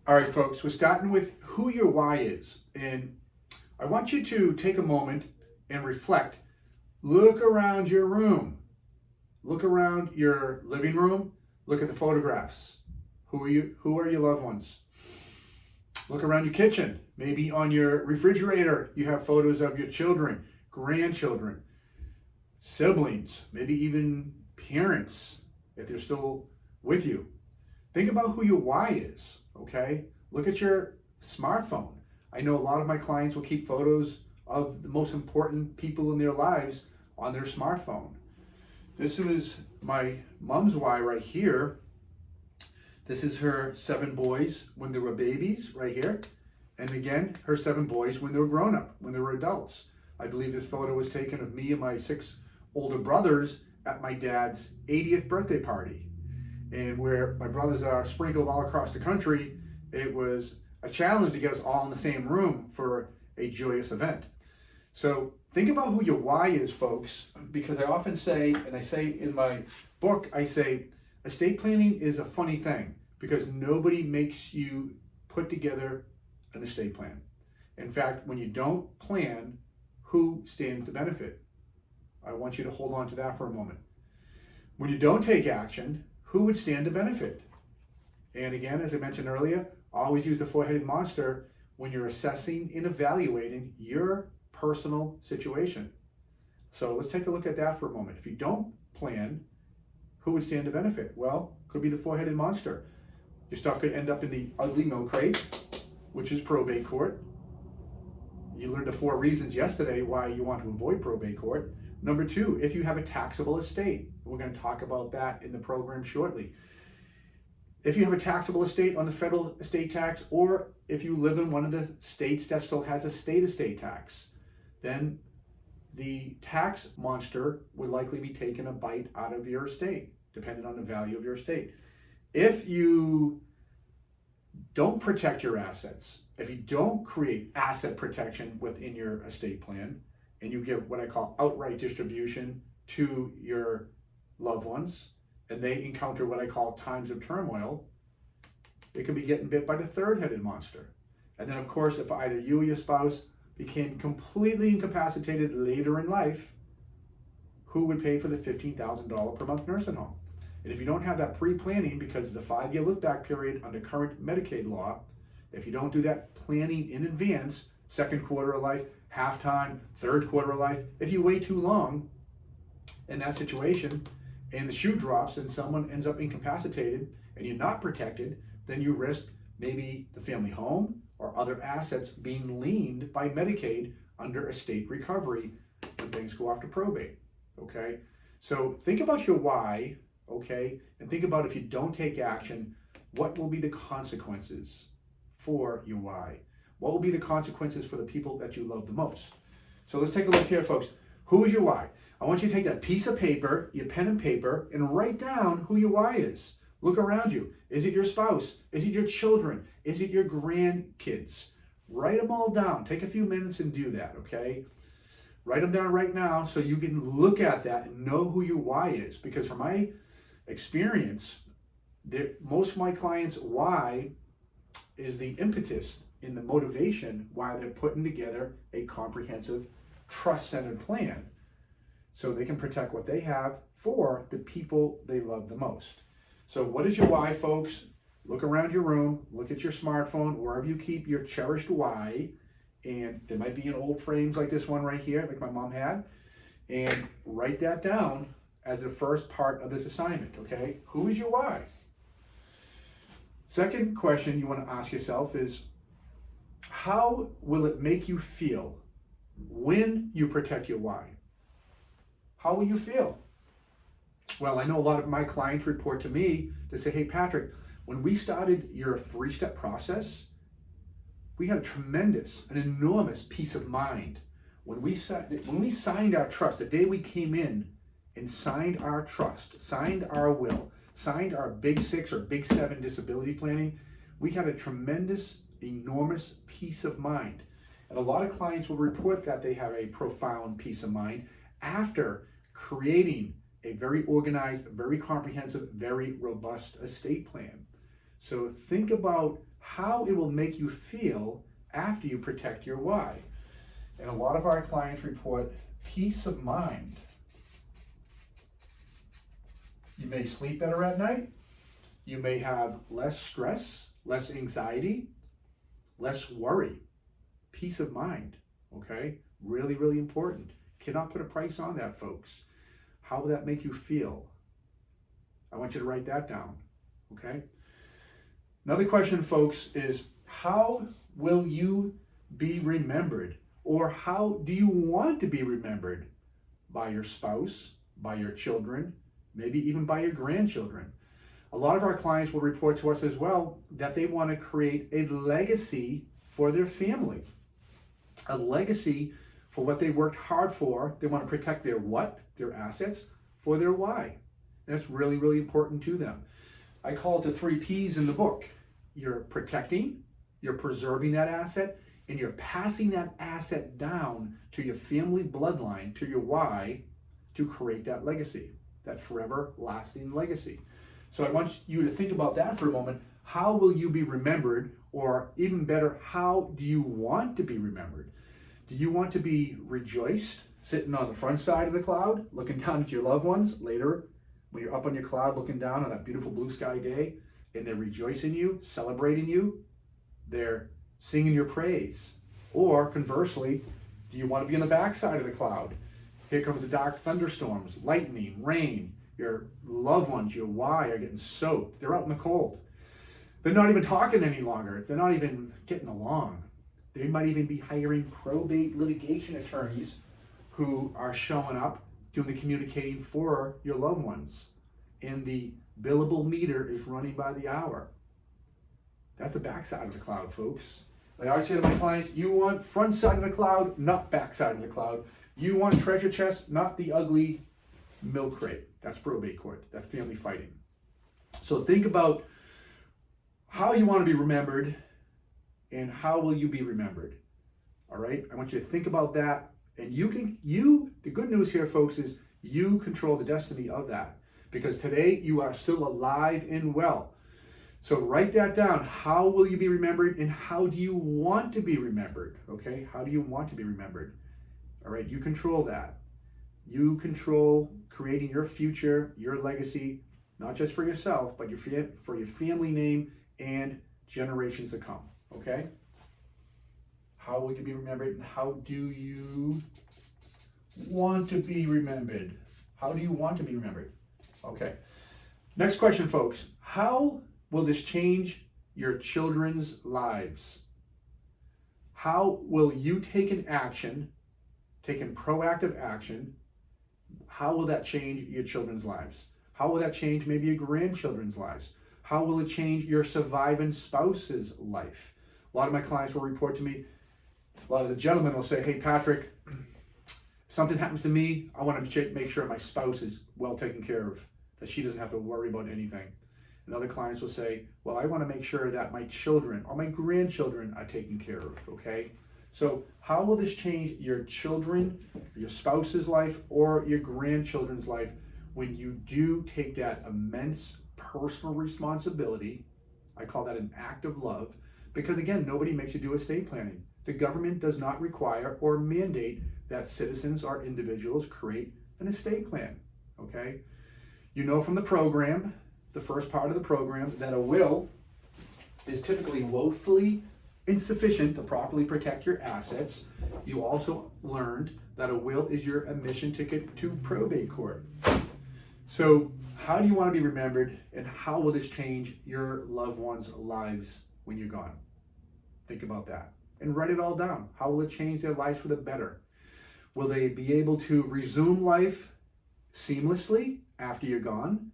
All right, folks, we're starting with who your why is. And I want you to take a moment and reflect. Look around your room. Look around your living room. Look at the photographs. Who are you? Who are your loved ones? Look around your kitchen. Maybe on your refrigerator, you have photos of your children, grandchildren, siblings, maybe even parents, if they're still with you. Think about who your why is, okay? Look at your smartphone. I know a lot of my clients will keep photos of the most important people in their lives on their smartphone. This was my mom's why right here. This is her 7 boys when they were babies right here. And again, her 7 boys when they were grown up, when they were adults. I believe this photo was taken of me and my 6 older brothers at my dad's 80th birthday party. And where my brothers are sprinkled all across the country, it was a challenge to get us all in the same room for a joyous event. So think about who your why is, folks, because I often say, and I say in my book, I say, estate planning is a funny thing because nobody makes you put together an estate plan. In fact, when you don't plan, who stands to benefit? I want you to hold on to that for a moment. When you don't take action, who would stand to benefit? And again, as I mentioned earlier, always use the 4-headed monster when you're assessing and evaluating your personal situation. So let's take a look at that for a moment. If you don't plan, who would stand to benefit? Well, could be the 4-headed monster. Your stuff could end up in the ugly milk crate, which is probate court. You learned the 4 reasons yesterday why you want to avoid probate court. Number 2, if you have a taxable estate. We're going to talk about that in the program shortly. If you have a taxable estate on the federal estate tax, or if you live in one of the states that still has a state estate tax, then the tax monster would likely be taking a bite out of your estate, depending on the value of your estate. If you don't protect your assets, if you don't create asset protection within your estate plan, and you give what I call outright distribution to your loved ones, and they encounter what I call times of turmoil, it could be getting bit by the 3rd-headed monster. And then, of course, if either you or your spouse became completely incapacitated later in life, who would pay for the $15,000 per month nursing home? And if you don't have that pre-planning, because of the 5-year look-back period under current Medicaid law, if you don't do that planning in advance, 2nd quarter of life, halftime, 3rd quarter of life, if you wait too long in that situation and the shoe drops and someone ends up incapacitated and you're not protected, then you risk maybe the family home or other assets being liened by Medicaid under estate recovery when things go off to probate, okay? So think about your why, okay? And think about if you don't take action, what will be the consequences for your why? What will be the consequences for the people that you love the most? So let's take a look here, folks. Who is your why? I want you to take that piece of paper, your pen and paper, and write down who your why is. Look around you. Is it your spouse? Is it your children? Is it your grandkids? Write them all down. Take a few minutes and do that, okay? Write them down right now so you can look at that and know who your why is. Because from my experience, most of my clients' why is the impetus in the motivation why they're putting together a comprehensive trust-centered plan so they can protect what they have for the people they love the most. So what is your why, folks? Look around your room, look at your smartphone, wherever you keep your cherished why, and there might be in old frames like this one right here, like my mom had, and write that down as the first part of this assignment, okay? Who is your why? Second question you want to ask yourself is, how will it make you feel when you protect your why? How will you feel? Well, I know a lot of my clients report to me to say, hey, Patrick, when we started your 3-step process, we had an enormous peace of mind. When we signed our trust, the day we came in and signed our trust, signed our will, signed our Big 6 or Big 7 disability planning, we had a tremendous, enormous peace of mind. And a lot of clients will report that they have a profound peace of mind after creating a very organized, very comprehensive, very robust estate plan. So think about how it will make you feel after you protect your why. And a lot of our clients report peace of mind. You may sleep better at night. You may have less stress, less anxiety, less worry. Peace of mind, okay? Really, really important. Cannot put a price on that, folks. How will that make you feel? I want you to write that down, okay? Another question, folks, is how will you be remembered? Or how do you want to be remembered? By your spouse, by your children, maybe even by your grandchildren. A lot of our clients will report to us as well that they want to create a legacy for their family. A legacy for what they worked hard for. They want to protect their what? Their assets, for their why. And that's really, really important to them. I call it the 3 Ps in the book. You're protecting, you're preserving that asset, and you're passing that asset down to your family bloodline, to your why, to create that legacy, that forever lasting legacy. So I want you to think about that for a moment. How will you be remembered? Or even better, how do you want to be remembered? Do you want to be rejoiced, sitting on the front side of the cloud, looking down at your loved ones later, when you're up on your cloud looking down on that beautiful blue sky day, and they're rejoicing you, celebrating you, they're singing your praise? Or conversely, do you want to be on the backside of the cloud? Here comes the dark thunderstorms, lightning, rain. Your loved ones, your why, are getting soaked. They're out in the cold. They're not even talking any longer. They're not even getting along. They might even be hiring probate litigation attorneys who are showing up, doing the communicating for your loved ones. And the billable meter is running by the hour. That's the backside of the cloud, folks. Like I always say to my clients, you want front side of the cloud, not back side of the cloud. You want treasure chest, not the ugly milk crate. That's probate court. That's family fighting. So think about how you want to be remembered and how will you be remembered. All right? I want you to think about that. And the good news here, folks, is you control the destiny of that. Because today you are still alive and well. So write that down. How will you be remembered and how do you want to be remembered? Okay? How do you want to be remembered? All right? You control that. You control creating your future, your legacy, not just for yourself, but for your family name and generations to come. Okay? How will you be remembered and how do you want to be remembered? How do you want to be remembered? Okay. Next question, folks. How will this change your children's lives? How will you take proactive action? How will that change your children's lives? How will that change maybe your grandchildren's lives? How will it change your surviving spouse's life? A lot of my clients will report to me, a lot of the gentlemen will say, hey, Patrick, if something happens to me, I want to make sure my spouse is well taken care of, that she doesn't have to worry about anything. And other clients will say, well, I want to make sure that my children or my grandchildren are taken care of, okay? So how will this change your children, your spouse's life, or your grandchildren's life when you do take that immense personal responsibility? I call that an act of love, because again, nobody makes you do estate planning. The government does not require or mandate that citizens or individuals create an estate plan, okay? You know from the program, the first part of the program, that a will is typically woefully insufficient to properly protect your assets. You also learned that a will is your admission ticket to probate court. So how do you want to be remembered and how will this change your loved ones' lives when you're gone? Think about that and write it all down. How will it change their lives for the better? Will they be able to resume life seamlessly after you're gone?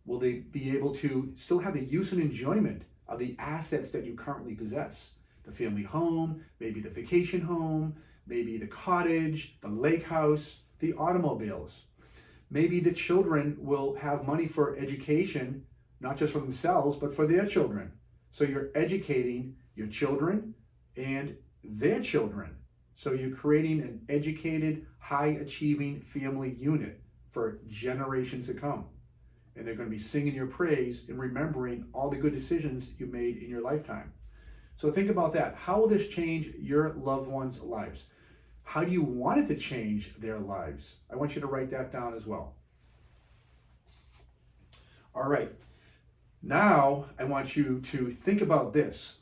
Will they be able to still have the use and enjoyment of the assets that you currently possess? The family home, maybe the vacation home, maybe the cottage, the lake house, the automobiles. Maybe the children will have money for education, not just for themselves, but for their children. So you're educating your children and their children. So you're creating an educated, high-achieving family unit for generations to come. and they're going to be singing your praise and remembering all the good decisions you made in your lifetime. So think about that. How will this change your loved ones' lives? How do you want it to change their lives? I want you to write that down as well. All right. Now I want you to think about this.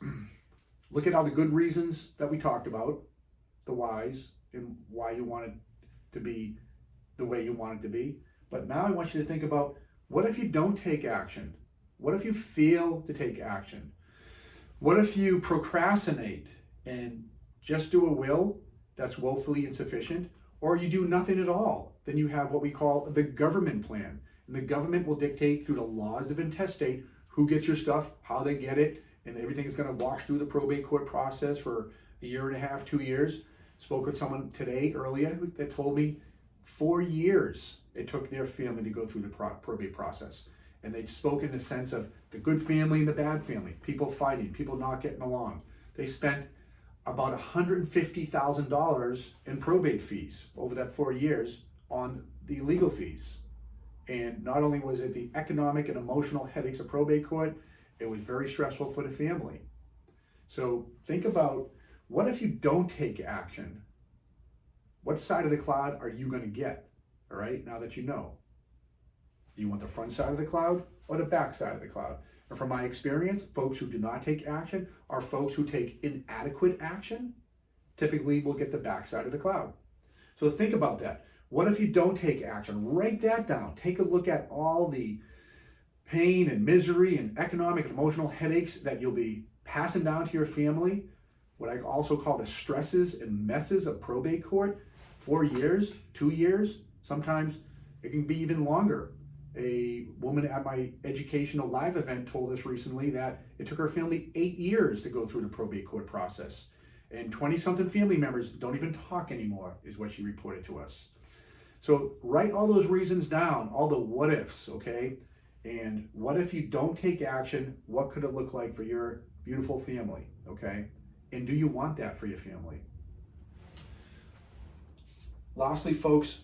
Look at all the good reasons that we talked about, the whys, and why you want it to be the way you want it to be. But now I want you to think about, what if you don't take action? What if you fail to take action? What if you procrastinate and just do a will that's woefully insufficient? Or you do nothing at all? Then you have what we call the government plan. And the government will dictate through the laws of intestate who gets your stuff, how they get it, and everything is going to wash through the probate court process for a year and a half, 2 years. Spoke with someone today earlier that told me 4 years it took their family to go through the probate process. And they spoke in the sense of the good family and the bad family, people fighting, people not getting along. They spent about $150,000 in probate fees over that 4 years on the legal fees. And not only was it the economic and emotional headaches of probate court, it was very stressful for the family. So think about, what if you don't take action? What side of the cloud are you going to get? All right, now that you know. Do you want the front side of the cloud or the back side of the cloud? And from my experience, folks who do not take action are folks who take inadequate action, typically will get the back side of the cloud. So think about that. What if you don't take action? Write that down. Take a look at all the pain and misery and economic and emotional headaches that you'll be passing down to your family. What I also call the stresses and messes of probate court. 4 years, 2 years, sometimes it can be even longer. A woman at my educational live event told us recently that it took her family 8 years to go through the probate court process. And 20-something family members don't even talk anymore, is what she reported to us. So write all those reasons down, all the what ifs, okay? And what if you don't take action? What could it look like for your beautiful family, okay? And do you want that for your family? Lastly, folks,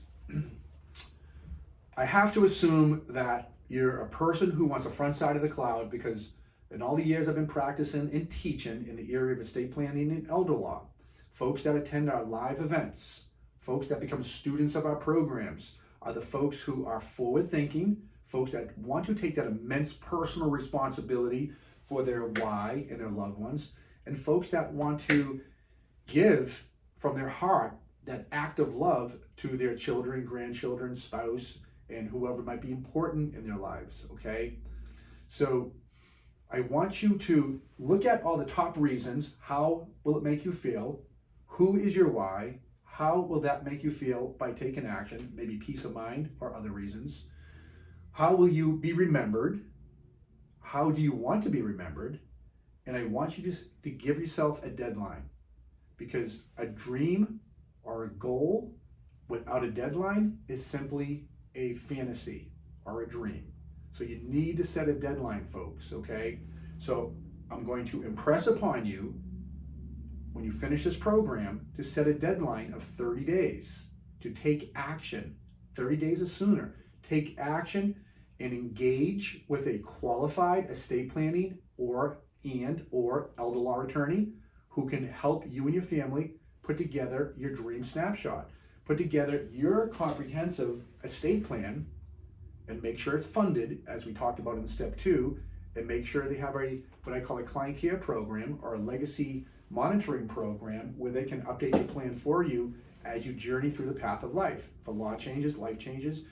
I have to assume that you're a person who wants a front side of the cloud, because in all the years I've been practicing and teaching in the area of estate planning and elder law, folks that attend our live events, folks that become students of our programs, are the folks who are forward-thinking, folks that want to take that immense personal responsibility for their why and their loved ones, and folks that want to give from their heart that act of love to their children, grandchildren, spouse, and whoever might be important in their lives, okay? So I want you to look at all the top reasons. How will it make you feel? Who is your why? How will that make you feel by taking action? Maybe peace of mind or other reasons. How will you be remembered? How do you want to be remembered? And I want you to give yourself a deadline, because a dream or a goal without a deadline is simply a fantasy or a dream. So you need to set a deadline, folks, okay? So I'm going to impress upon you, when you finish this program, to set a deadline of 30 days to take action. 30 days or sooner. Take action and engage with a qualified estate planning or elder law attorney who can help you and your family put together your dream snapshot. Put together your comprehensive estate plan and make sure it's funded, as we talked about in step 2, and make sure they have what I call a client care program or a legacy monitoring program where they can update your plan for you as you journey through the path of life. For law changes, life changes,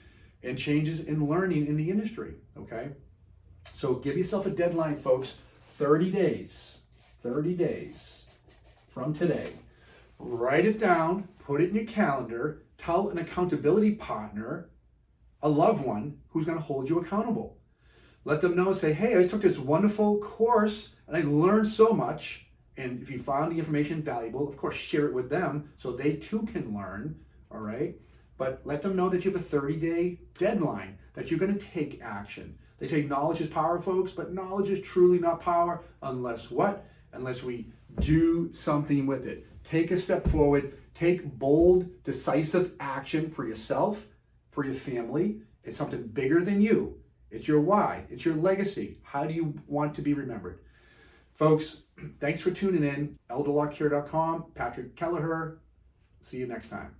and changes in learning in the industry, okay? So give yourself a deadline, folks. 30 days from today. Write it down, put it in your calendar, tell an accountability partner, a loved one who's going to hold you accountable. Let them know, say, hey, I took this wonderful course and I learned so much. And if you found the information valuable, of course, share it with them so they too can learn, all right? But let them know that you have a 30-day deadline, that you're going to take action. They say knowledge is power, folks, but knowledge is truly not power unless what? Unless we do something with it. Take a step forward, take bold, decisive action for yourself, for your family. It's something bigger than you. It's your why. It's your legacy. How do you want to be remembered? Folks, thanks for tuning in. elderlawcare.com, Patrick Kelleher. See you next time.